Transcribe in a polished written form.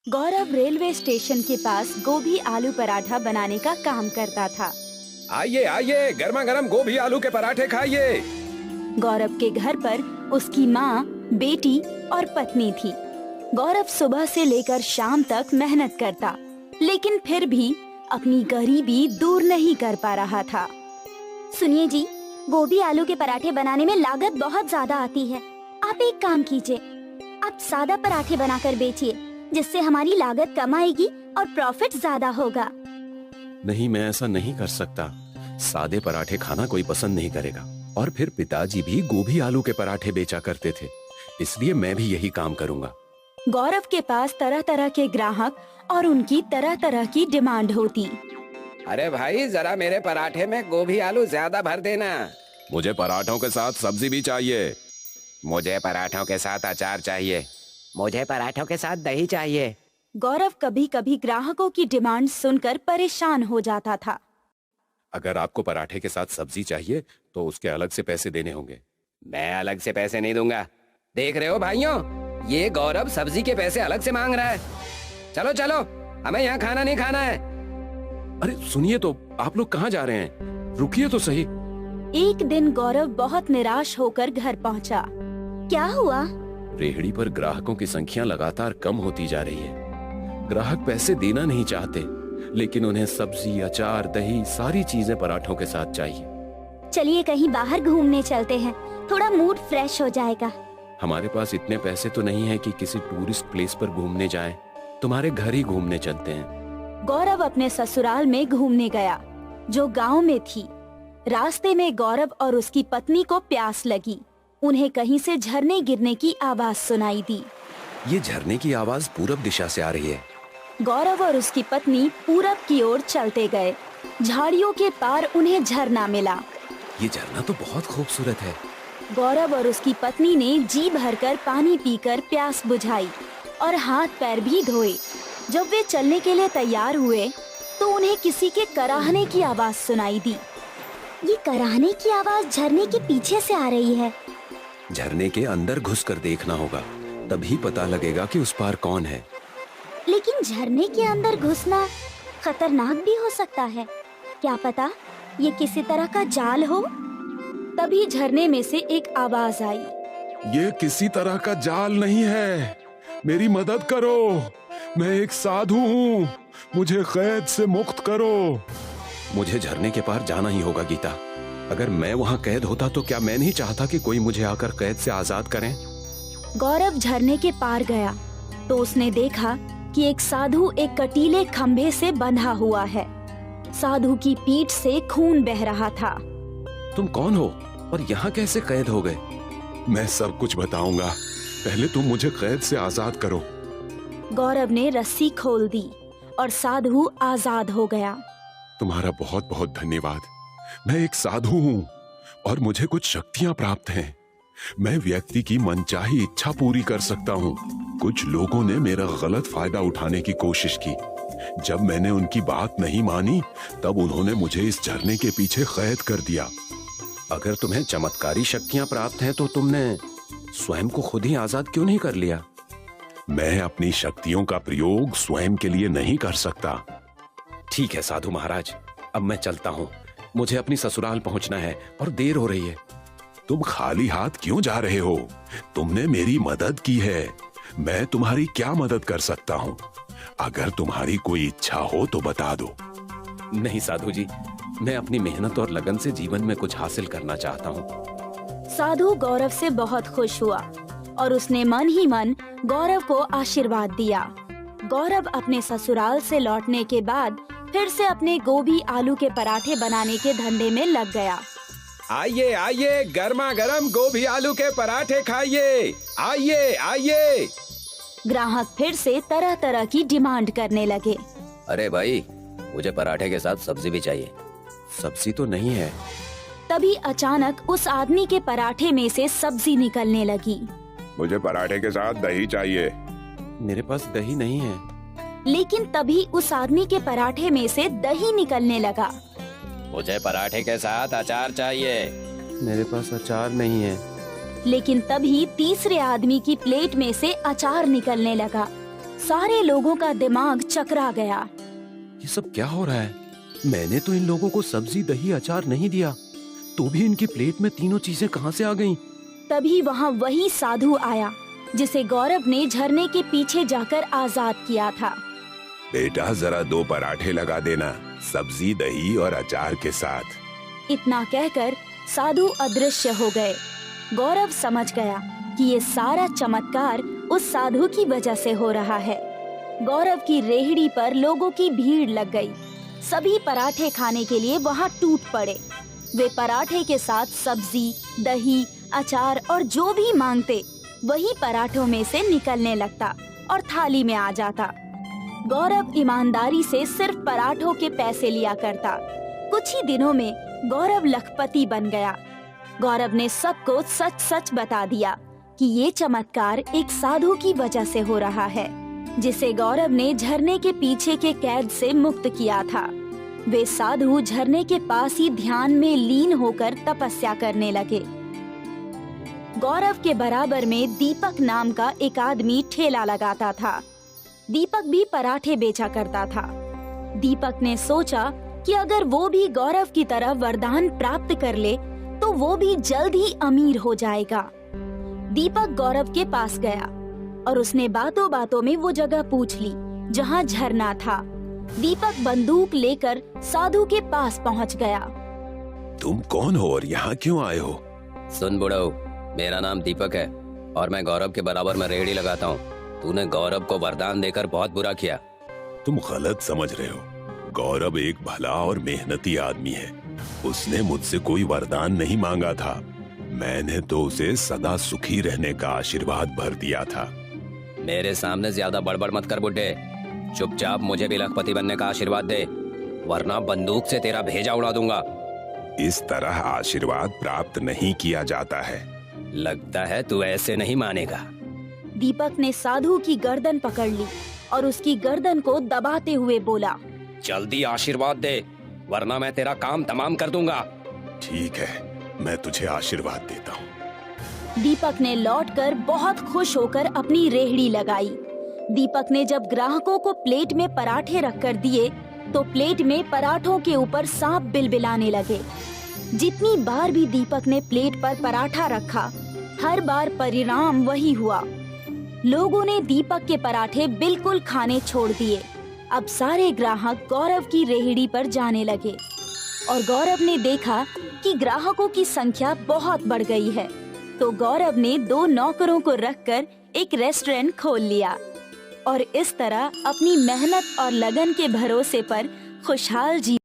गौरव railway station के पास गोभी आलू पराठा बनाने का काम करता था। आइए आइए, गर्मा गर्म गोभी आलू के पराठे खाइए। गौरव के घर पर उसकी माँ, बेटी और पत्नी थी। गौरव सुबह से लेकर शाम तक मेहनत करता, लेकिन फिर भी अपनी गरीबी दूर नहीं कर पा रहा था। सुनिए जी, गोभी आलू के पराठे बनाने में लागत बहुत ज्यादा आती है। आप एक काम कीजिए, आप सादा पराठे बनाकर बेचिए, जिससे हमारी लागत कम आएगी और प्रॉफिट ज्यादा होगा। नहीं, मैं ऐसा नहीं कर सकता। सादे पराठे खाना कोई पसंद नहीं करेगा। और फिर पिताजी भी गोभी आलू के पराठे बेचा करते थे, इसलिए मैं भी यही काम करूंगा। गौरव के पास तरह तरह के ग्राहक और उनकी तरह तरह की डिमांड होती। अरे भाई, जरा मेरे पराठे में गोभी आलू ज्यादा भर देना। मुझे पराठों के साथ सब्जी भी चाहिए। मुझे पराठों के साथ अचार चाहिए। मुझे पराठों के साथ दही चाहिए। गौरव कभी कभी ग्राहकों की डिमांड सुनकर परेशान हो जाता था। अगर आपको पराठे के साथ सब्जी चाहिए तो उसके अलग से पैसे देने होंगे। मैं अलग से पैसे नहीं दूंगा। देख रहे हो भाइयों, ये गौरव सब्जी के पैसे अलग से मांग रहा है। चलो चलो, हमें यहाँ खाना नहीं खाना है। अरे सुनिए तो, आप लोग कहाँ जा रहे हैं? रुकिए तो सही। एक दिन गौरव बहुत निराश होकर घर पहुंचा। क्या हुआ? रेहड़ी पर ग्राहकों की संख्या लगातार कम होती जा रही है। ग्राहक पैसे देना नहीं चाहते, लेकिन उन्हें सब्जी, अचार, दही, सारी चीजें पराठों के साथ चाहिए। चलिए कहीं बाहर घूमने चलते हैं, थोड़ा मूड फ्रेश हो जाएगा। हमारे पास इतने पैसे तो नहीं है कि किसी टूरिस्ट प्लेस पर घूमने जाएं। तुम्हारे घर ही घूमने चलते हैं। गौरव अपने ससुराल में घूमने गया, जो गांव में थी। रास्ते में गौरव और उसकी पत्नी को प्यास लगी। उन्हें कहीं से झरने गिरने की आवाज सुनाई दी। ये झरने की आवाज पूरब दिशा से आ रही है। गौरव और उसकी पत्नी पूरब की ओर चलते गए। झाड़ियों के पार उन्हें झरना मिला। ये झरना तो बहुत खूबसूरत है। गौरव और उसकी पत्नी ने जी भरकर पानी पीकर प्यास बुझाई और हाथ पैर भी धोए। जब वे चलने के लिए तैयार हुए तो उन्हें किसी के कराहने की आवाज सुनाई दी। ये कराहने की आवाज झरने के पीछे से आ रही है। झरने के अंदर घुसकर देखना होगा, तभी पता लगेगा कि उस पार कौन है। लेकिन झरने के अंदर घुसना खतरनाक भी हो सकता है। क्या पता ये किसी तरह का जाल हो। तभी झरने में से एक आवाज आई। ये किसी तरह का जाल नहीं है, मेरी मदद करो। मैं एक साधु हूँ, मुझे कैद से मुक्त करो। मुझे झरने के पार जाना ही होगा गीता। अगर मैं वहाँ कैद होता तो क्या मैं नहीं चाहता कि कोई मुझे आकर कैद से आजाद करें? गौरव झरने के पार गया तो उसने देखा कि एक साधु एक कटीले खंभे से बंधा हुआ है। साधु की पीठ से खून बह रहा था। तुम कौन हो और यहाँ कैसे कैद हो गए? मैं सब कुछ बताऊंगा, पहले तुम मुझे कैद से आजाद करो। गौरव ने रस्सी खोल दी और साधु आजाद हो गया। तुम्हारा बहुत बहुत धन्यवाद। मैं एक साधु हूँ और मुझे कुछ शक्तियाँ प्राप्त हैं। मैं व्यक्ति की मनचाही इच्छा पूरी कर सकता हूँ। कुछ लोगों ने मेरा गलत फायदा उठाने की कोशिश की। जब मैंने उनकी बात नहीं मानी, तब उन्होंने मुझे इस झरने के पीछे कैद कर दिया। अगर तुम्हें चमत्कारी शक्तियाँ प्राप्त हैं तो तुमने स्वयं को खुद ही आजाद क्यों नहीं कर लिया? मैं अपनी शक्तियों का प्रयोग स्वयं के लिए नहीं कर सकता। ठीक है साधु महाराज, अब मैं चलता हूँ। मुझे अपनी ससुराल पहुँचना है और देर हो रही है। तुम खाली हाथ क्यों जा रहे हो? तुमने मेरी मदद की है, मैं तुम्हारी क्या मदद कर सकता हूँ? अगर तुम्हारी कोई इच्छा हो तो बता दो। नहीं साधु जी, मैं अपनी मेहनत और लगन से जीवन में कुछ हासिल करना चाहता हूँ। साधु गौरव से बहुत खुश हुआ और उसने मन ही मन गौरव को आशीर्वाद दिया। गौरव अपने ससुराल से लौटने के बाद फिर से अपने गोभी आलू के पराठे बनाने के धंधे में लग गया। आइए आइए, गर्मा गर्म गोभी आलू के पराठे खाइए। आइए आइए। ग्राहक फिर से तरह तरह की डिमांड करने लगे। अरे भाई, मुझे पराठे के साथ सब्जी भी चाहिए। सब्जी तो नहीं है। तभी अचानक उस आदमी के पराठे में से सब्जी निकलने लगी। मुझे पराठे के साथ दही चाहिए। मेरे पास दही नहीं है। लेकिन तभी उस आदमी के पराठे में से दही निकलने लगा। मुझे पराठे के साथ अचार चाहिए। मेरे पास अचार नहीं है। लेकिन तभी तीसरे आदमी की प्लेट में से अचार निकलने लगा। सारे लोगों का दिमाग चकरा गया। ये सब क्या हो रहा है? मैंने तो इन लोगों को सब्जी, दही, अचार नहीं दिया, तो भी इनकी प्लेट में तीनों चीजें कहाँ से आ गईं? तभी वहाँ वही साधु आया जिसे गौरव ने झरने के पीछे जाकर आजाद किया था। बेटा जरा 2 पराठे लगा देना, सब्जी, दही और अचार के साथ। इतना कहकर साधु अदृश्य हो गए। गौरव समझ गया कि ये सारा चमत्कार उस साधु की वजह से हो रहा है। गौरव की रेहड़ी पर लोगों की भीड़ लग गई। सभी पराठे खाने के लिए वहाँ टूट पड़े। वे पराठे के साथ सब्जी, दही, अचार और जो भी मांगते वही पराठों में से निकलने लगता और थाली में आ जाता। गौरव ईमानदारी से सिर्फ पराठों के पैसे लिया करता। कुछ ही दिनों में गौरव लखपति बन गया। गौरव ने सबको सच सच बता दिया कि ये चमत्कार एक साधु की वजह से हो रहा है, जिसे गौरव ने झरने के पीछे के कैद से मुक्त किया था। वे साधु झरने के पास ही ध्यान में लीन होकर तपस्या करने लगे। गौरव के बराबर में दीपक नाम का एक आदमी ठेला लगाता था। दीपक भी पराठे बेचा करता था। दीपक ने सोचा कि अगर वो भी गौरव की तरह वरदान प्राप्त कर ले तो वो भी जल्द ही अमीर हो जाएगा। दीपक गौरव के पास गया और उसने बातों बातों में वो जगह पूछ ली जहाँ झरना था। दीपक बंदूक लेकर साधु के पास पहुँच गया। तुम कौन हो और यहाँ क्यों आए हो? सुन बुढ़ऊ, मेरा नाम दीपक है और मैं गौरव के बराबर में रेहड़ी लगाता हूँ। तूने गौरव को वरदान देकर बहुत बुरा किया। तुम गलत समझ रहे हो। गौरव एक भला और मेहनती आदमी है। उसने मुझसे कोई वरदान नहीं मांगा था। मैंने तो उसे सदा सुखी रहने का आशीर्वाद भर दिया था। मेरे सामने ज्यादा बड़बड़ मत कर बुड्ढे। चुपचाप मुझे भी लखपति बनने का आशीर्वाद दे, वरना बंदूक से तेरा भेजा उड़ा दूंगा। इस तरह आशीर्वाद प्राप्त नहीं किया जाता है। लगता है तू ऐसे नहीं मानेगा। दीपक ने साधु की गर्दन पकड़ ली और उसकी गर्दन को दबाते हुए बोला, जल्दी आशीर्वाद दे, वरना मैं तेरा काम तमाम कर दूंगा। ठीक है, मैं तुझे आशीर्वाद देता हूँ। दीपक ने लौटकर बहुत खुश होकर अपनी रेहड़ी लगाई। दीपक ने जब ग्राहकों को प्लेट में पराठे रखकर दिए तो प्लेट में पराठों के ऊपर सांप बिलबिलाने लगे। जितनी बार भी दीपक ने प्लेट पर पराठा रखा, हर बार परिणाम वही हुआ। लोगों ने दीपक के पराठे बिल्कुल खाने छोड़ दिए। अब सारे ग्राहक गौरव की रेहड़ी पर जाने लगे और गौरव ने देखा कि ग्राहकों की संख्या बहुत बढ़ गई है, तो गौरव ने 2 नौकरों को रखकर एक रेस्टोरेंट खोल लिया और इस तरह अपनी मेहनत और लगन के भरोसे पर खुशहाल जी